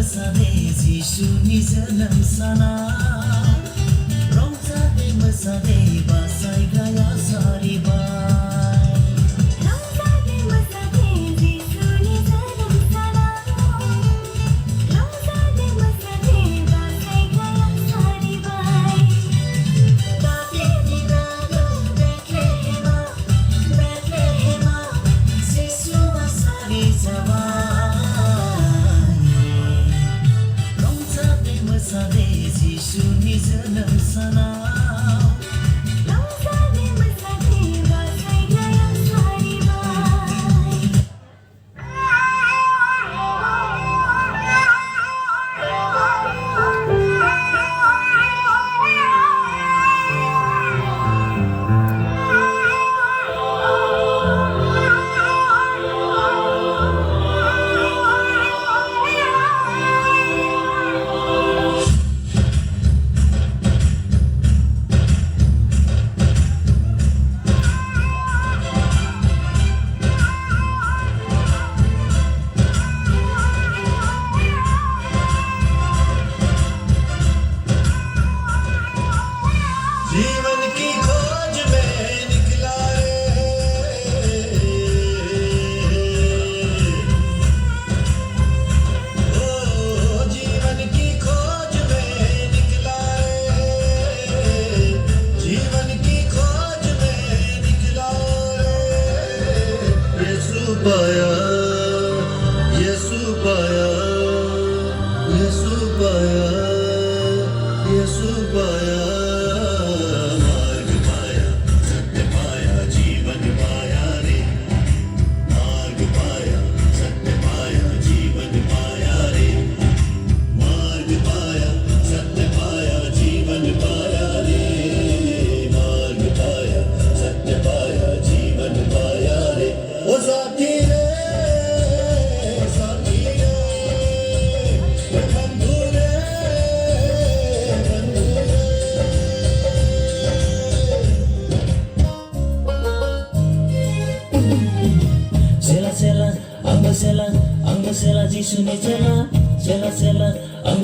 मोसादै जिसुनि जोनोम सानाव रंजादै मोसादै बासायग्राया सारिबाय रंजादै मोसादै जिसुनि जोनोम सानाव रंजादै मोसादै बासायग्राया सारिबाय बेथलेहेमाव जिसुआ सारिजाबाय रंजादै मोसादै जिसुनि जोनोम सानाव रंजादै मोसादै बासायग्राया सारिबाय जीवन की खोज में निकला रे ओ जीवन की खोज में निकला रे जीवन की खोज में निकला रे यीशु पाया यीशु पाया यीशु पाया यीशु पाया Angga Jisune Sela, Sela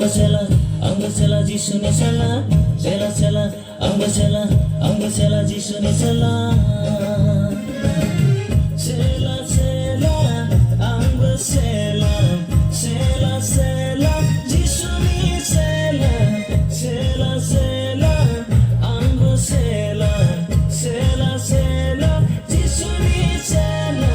Sela, Angga Sela Jisune Sela, Sela Sela, Angga Sela Jisune Sela, Sela Sela, Angga Sela, Sela Sela Jisune Sela, Sela Sela, Angga Sela, Sela Sela Jisune Sela.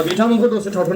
बिथांमोनखौ दसे थाथ'नो